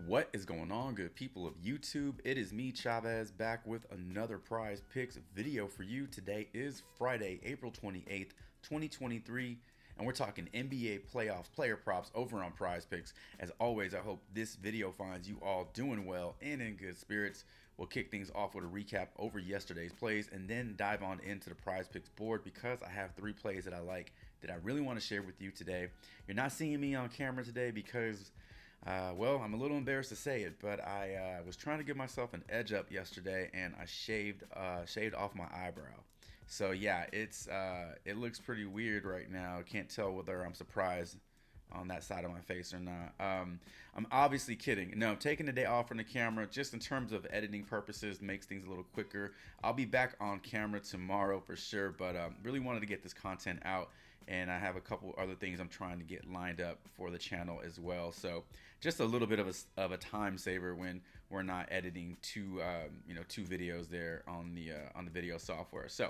What is going on, good people of YouTube? It is me, Chavez, back with another Prize Picks video for you. Today is Friday, April 28th, 2023, and we're talking NBA playoffs player props over on Prize Picks. As always, I hope this video finds you all doing well and in good spirits. We'll kick things off with a recap over yesterday's plays and then dive on into the Prize Picks board because I have three plays that I like that I really want to share with you today. You're not seeing me on camera today because well, I'm a little embarrassed to say it, but I was trying to give myself an edge up yesterday, and I shaved off my eyebrow. So yeah, it looks pretty weird right now. Can't tell whether I'm surprised on that side of my face or not. I'm obviously kidding. No, I'm taking the day off from the camera just in terms of editing purposes, makes things a little quicker. I'll be back on camera tomorrow for sure, but really wanted to get this content out. And I have a couple other things I'm trying to get lined up for the channel as well. So just a little bit of a time saver when we're not editing two videos there on the video software. So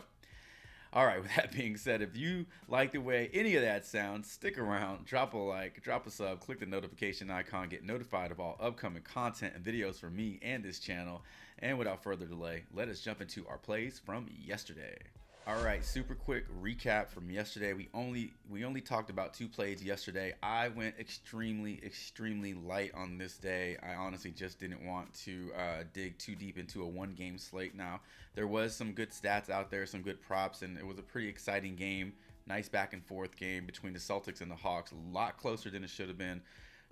all right, with that being said, if you like the way any of that sounds, stick around, drop a like, drop a sub, click the notification icon, get notified of all upcoming content and videos from me and this channel. And without further delay, let us jump into our plays from yesterday. All right, super quick recap from yesterday. We only talked about two plays yesterday. I went extremely light on this day. I honestly just didn't want to dig too deep into a one-game slate. Now, there was some good stats out there, some good props, and it was a pretty exciting game. Nice back and forth game between the Celtics and the Hawks. A lot closer than it should have been.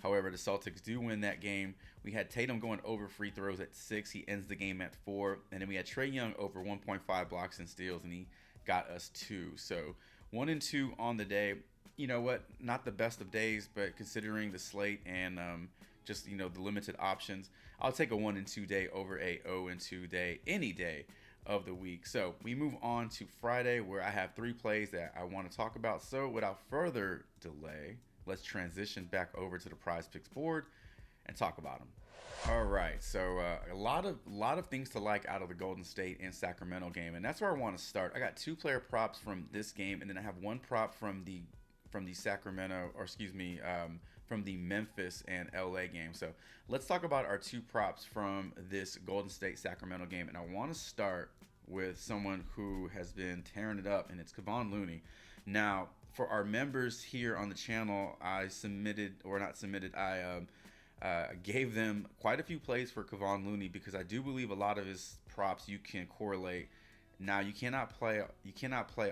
However, the Celtics do win that game. We had Tatum going over free throws at 6. He ends the game at 4. And then we had Trae Young over 1.5 blocks and steals, and he got us 2. So 1 and 2 on the day. You know what? Not the best of days, but considering the slate and just the limited options, I'll take a 1 and 2 day over a 0 and 2 day any day of the week. So we move on to Friday, where I have 3 plays that I want to talk about. So without further delay, let's transition back over to the Prize Picks board and talk about them. All right, so a lot of things to like out of the Golden State and Sacramento game, and that's where I want to start. I got 2 player props from this game, and then I have 1 prop from the Sacramento, or excuse me, from the Memphis and LA game. So let's talk about our 2 props from this Golden State Sacramento game, and I want to start with someone who has been tearing it up, and it's Kevon Looney. Now, for our members here on the channel, I gave them quite a few plays for Kevon Looney because I do believe a lot of his props you can correlate. Now you cannot play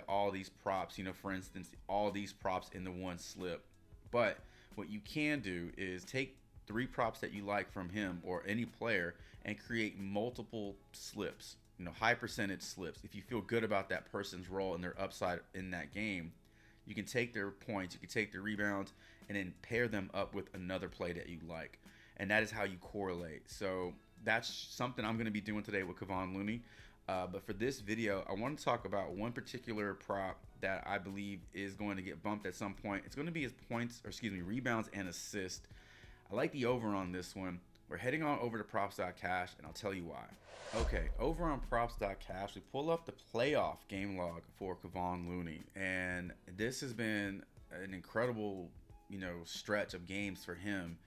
all these props, for instance, all these props in the one slip. But what you can do is take 3 props that you like from him or any player and create multiple slips, high percentage slips. If you feel good about that person's role and their upside in that game, you can take their points, you can take their rebounds, and then pair them up with another play that you like. And that is how you correlate. So that's something I'm going to be doing today with Kevon Looney. But for this video, I want to talk about one particular prop that I believe is going to get bumped at some point. It's going to be his rebounds and assists. I like the over on this one. We're heading on over to props.cash, and I'll tell you why. Okay, over on props.cash, we pull up the playoff game log for Kevon Looney, and this has been an incredible, stretch of games for him.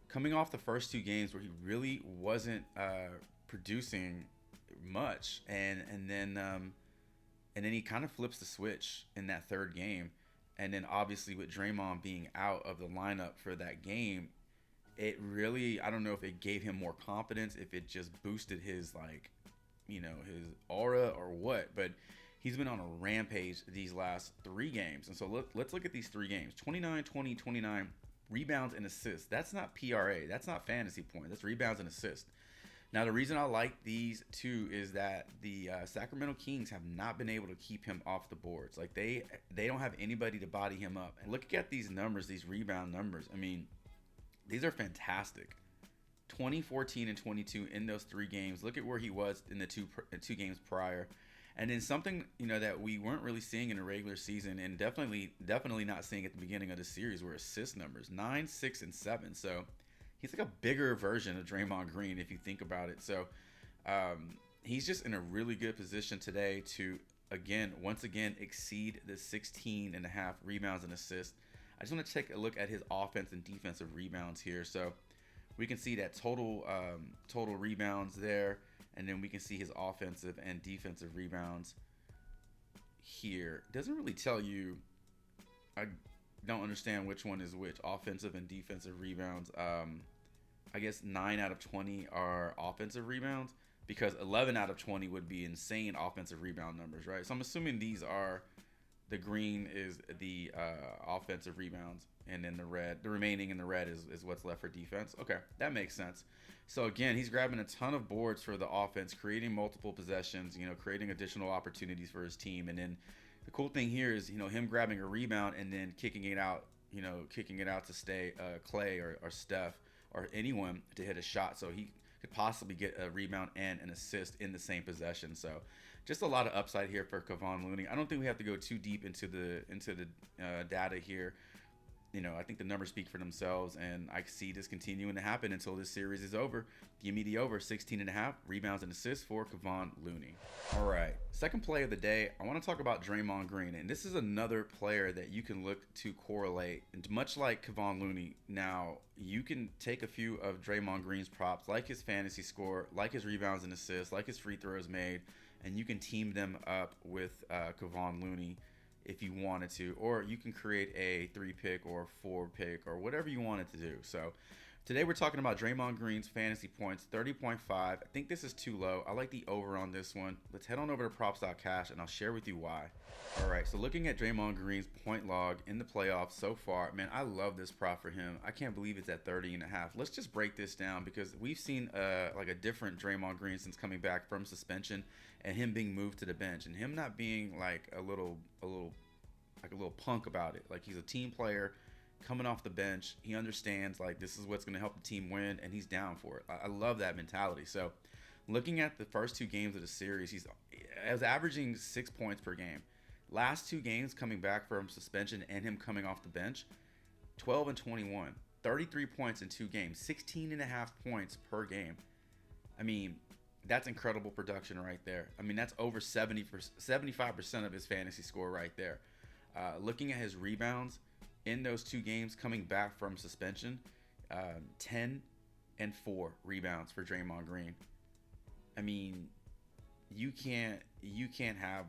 Coming off the first 2 games where he really wasn't producing much, and then he kind of flips the switch in that 3rd game, and then obviously with Draymond being out of the lineup for that game, it really, I don't know if it gave him more confidence, if it just boosted his his aura or what, but he's been on a rampage these last 3 games. And so let's look at these 3 games. 29, 20, 29 rebounds and assists. That's not PRA. That's not fantasy points. That's rebounds and assists. Now, the reason I like these 2 is that the Sacramento Kings have not been able to keep him off the boards. Like they don't have anybody to body him up. And look at these numbers, these rebound numbers. I mean, these are fantastic. 20, 14, and 22 in those 3 games. Look at where he was in the two games prior. And then something, that we weren't really seeing in the regular season, and definitely not seeing at the beginning of the series, were assist numbers, 9, 6, and 7. So he's like a bigger version of Draymond Green if you think about it. So he's just in a really good position today to, once again, exceed the 16.5 rebounds and assists. I just want to take a look at his offense and defensive rebounds here. So We can see that total rebounds there, and then we can see his offensive and defensive rebounds here. Doesn't really tell you. I don't understand which one is which, offensive and defensive rebounds. I guess 9 out of 20 are offensive rebounds, because 11 out of 20 would be insane offensive rebound numbers, right? So I'm assuming the green is the offensive rebounds, and then the remaining in the red is what's left for defense. Okay, that makes sense. So again, he's grabbing a ton of boards for the offense, creating multiple possessions, creating additional opportunities for his team. And then the cool thing here is, him grabbing a rebound and then kicking it out to stay Clay or Steph or anyone to hit a shot. So he could possibly get a rebound and an assist in the same possession. So just a lot of upside here for Kevon Looney. I don't think we have to go too deep into the data here. I think the numbers speak for themselves, and I see this continuing to happen until this series is over. Give me the over 16.5 rebounds and assists for Kevon Looney. All right, second play of the day, I want to talk about Draymond Green, and this is another player that you can look to correlate. And much like Kevon Looney, now you can take a few of Draymond Green's props, like his fantasy score, like his rebounds and assists, like his free throws made, and you can team them up with Kevon Looney if you wanted to, or you can create a 3-pick or 4-pick or whatever you wanted to do. So today we're talking about Draymond Green's fantasy points, 30.5. I think this is too low. I like the over on this one. Let's head on over to props.cash and I'll share with you why. All right, so looking at Draymond Green's point log in the playoffs so far, man, I love this prop for him. I can't believe it's at 30.5. Let's just break this down, because we've seen like a different Draymond Green since coming back from suspension and him being moved to the bench, and him not being like a little punk about it. Like, he's a team player coming off the bench. He understands like this is what's going to help the team win, and he's down for it. I love that mentality. So looking at the first 2 games of the series, he was averaging 6 points per game. Last 2 games coming back from suspension and him coming off the bench, 12 and 21, 33 points in 2 games, 16.5 points per game. I mean, that's incredible production right there. I mean, that's over 75% of his fantasy score right there. Looking at his rebounds in those 2 games coming back from suspension, 10 and 4 rebounds for Draymond Green. I mean, you can't have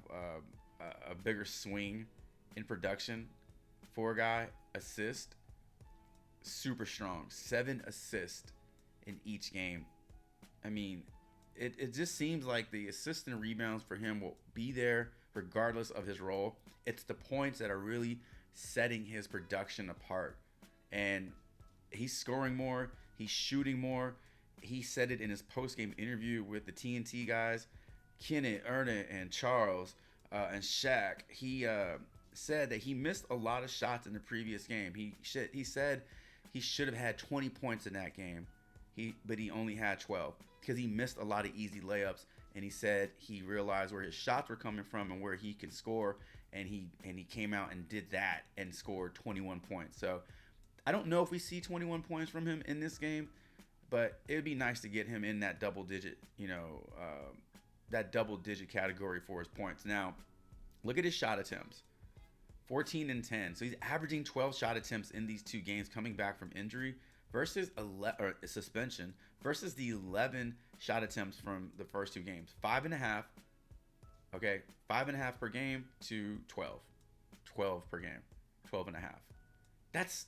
a bigger swing in production for a guy. Assist, super strong, 7 assists in each game. I mean, it just seems like the assist and rebounds for him will be there regardless of his role. It's the points that are really setting his production apart. And he's scoring more, he's shooting more. He said it in his post-game interview with the TNT guys, Kenneth, Ernest, and Charles, and Shaq. He said that he missed a lot of shots in the previous game. He said he should have had 20 points in that game, but he only had 12 because he missed a lot of easy layups. And he said he realized where his shots were coming from and where he could score, and he came out and did that and scored 21 points. So I don't know if we see 21 points from him in this game, but it would be nice to get him in that double digit category for his points. Now, look at his shot attempts, 14 and 10. So he's averaging 12 shot attempts in these 2 games coming back from injury versus suspension, versus the 11 shot attempts from the first 2 games. 5.5. Okay, 5.5 per game to 12 per game, 12.5. That's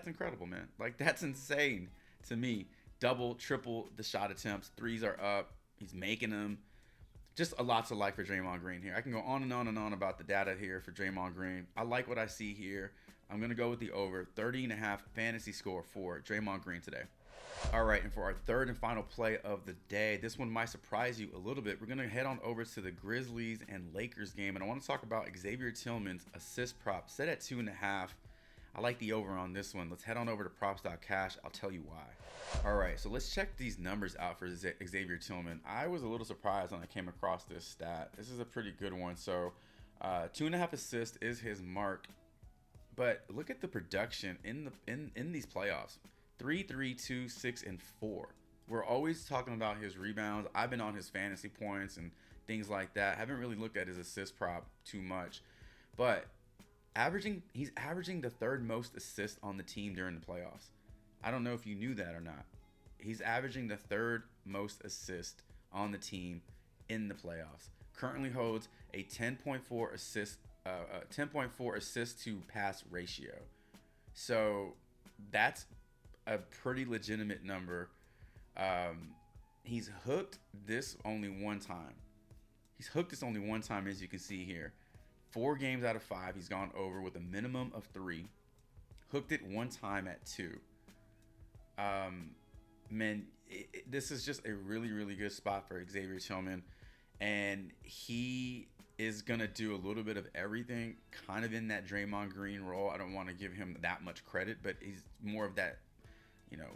incredible, man. Like, that's insane to me. Double, triple the shot attempts. 3s are up. He's making them. Just a lot to like for Draymond Green here. I can go on and on and on about the data here for Draymond Green. I like what I see here. I'm going to go with the over. 30.5 fantasy score for Draymond Green today. All right, and for our third and final play of the day, this one might surprise you a little bit. We're going to head on over to the Grizzlies and Lakers game, and I want to talk about Xavier Tillman's assist prop set at 2.5. I like the over on this one. Let's head on over to props.cash. I'll tell you why. All right, so let's check these numbers out for Xavier Tillman. I was a little surprised when I came across this stat. This is a pretty good one. So 2.5 assists is his mark, but look at the production in these playoffs. 3, 3, 2, 6, and 4. We're always talking about his rebounds. I've been on his fantasy points and things like that. Haven't really looked at his assist prop too much, but he's averaging the 3rd most assists on the team during the playoffs. I don't know if you knew that or not. He's averaging the third most assist on the team in the playoffs. Currently holds a 10.4 assist to pass ratio. So that's a pretty legitimate number. He's hooked this only one time. As you can see here. 4 games out of 5, he's gone over with a minimum of 3. Hooked it one time at 2. Man, this is just a really, really good spot for Xavier Tillman. And he is going to do a little bit of everything, kind of in that Draymond Green role. I don't want to give him that much credit, but he's more of that,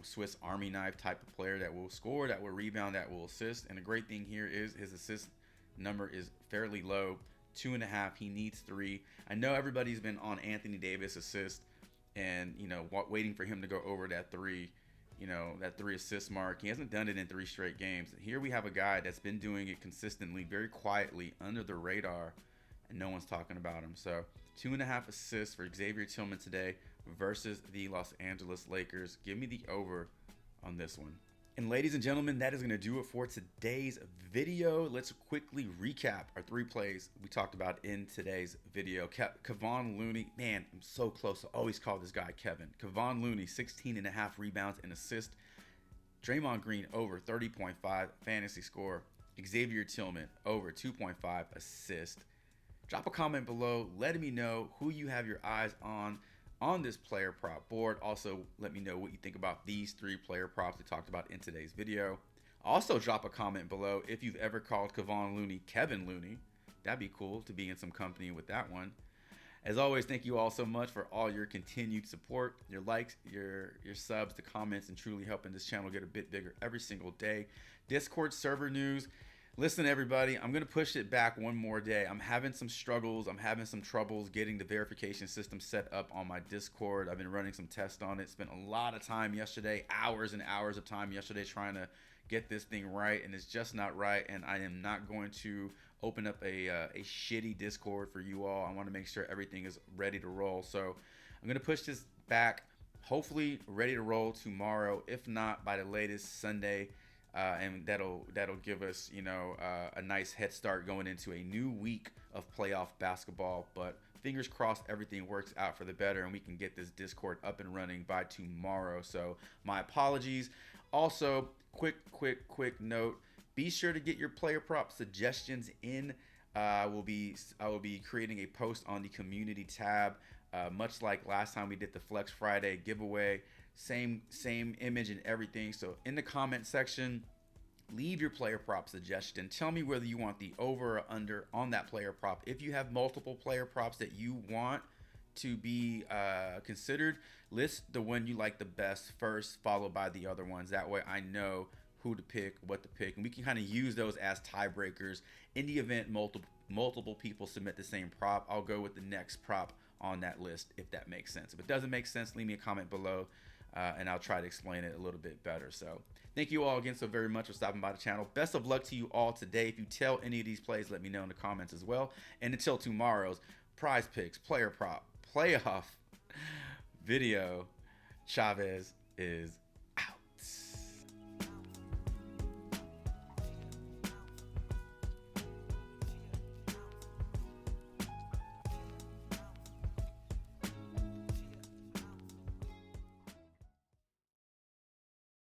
Swiss Army knife type of player that will score, that will rebound, that will assist. And the great thing here is his assist number is fairly low, 2.5. He needs 3. I know everybody's been on Anthony Davis assist and, waiting for him to go over that 3. That 3 assist mark. He hasn't done it in 3 straight games. Here we have a guy that's been doing it consistently, very quietly, under the radar, and no one's talking about him. So 2.5 assists for Xavier Tillman today versus the Los Angeles Lakers. Give me the over on this one. And ladies and gentlemen, that is going to do it for today's video. Let's quickly recap our 3 plays we talked about in today's video. Kevon Looney, man, I'm so close to always call this guy Kevin. Kevon Looney, 16.5 rebounds and assist. Draymond Green, over 30.5 fantasy score. Xavier Tillman, over 2.5 assist. Drop a comment below letting me know who you have your eyes on this player prop board. Also, let me know what you think about these 3 player props we talked about in today's video. Also, drop a comment below if you've ever called Kevon Looney Kevin Looney. That'd be cool to be in some company with that one. As always, thank you all so much for all your continued support, your likes, your subs, the comments, and truly helping this channel get a bit bigger every single day. Discord server news. Listen, everybody, I'm going to push it back one more day. I'm having some struggles. I'm having some troubles getting the verification system set up on my Discord. I've been running some tests on it. Spent a lot of time yesterday, hours and hours of time yesterday trying to get this thing right, and it's just not right, and I am not going to open up a shitty Discord for you all. I want to make sure everything is ready to roll. So I'm going to push this back, hopefully ready to roll tomorrow, if not by the latest Sunday. And that'll give us, a nice head start going into a new week of playoff basketball. But fingers crossed everything works out for the better and we can get this Discord up and running by tomorrow. So my apologies. Also, quick note, be sure to get your player prop suggestions in. I will be creating a post on the community tab, much like last time we did the Flex Friday giveaway. Same image and everything. So in the comment section, leave your player prop suggestion. Tell me whether you want the over or under on that player prop. If you have multiple player props that you want to be considered, list the one you like the best first, followed by the other ones. That way I know who to pick, what to pick, and we can kind of use those as tiebreakers. In the event multiple people submit the same prop, I'll go with the next prop on that list, if that makes sense. If it doesn't make sense, leave me a comment below. And I'll try to explain it a little bit better. So thank you all again so very much for stopping by the channel. Best of luck to you all today. If you tell any of these plays, let me know in the comments as well. And until tomorrow's Prizepicks Player Prop Playoff video, Chavez is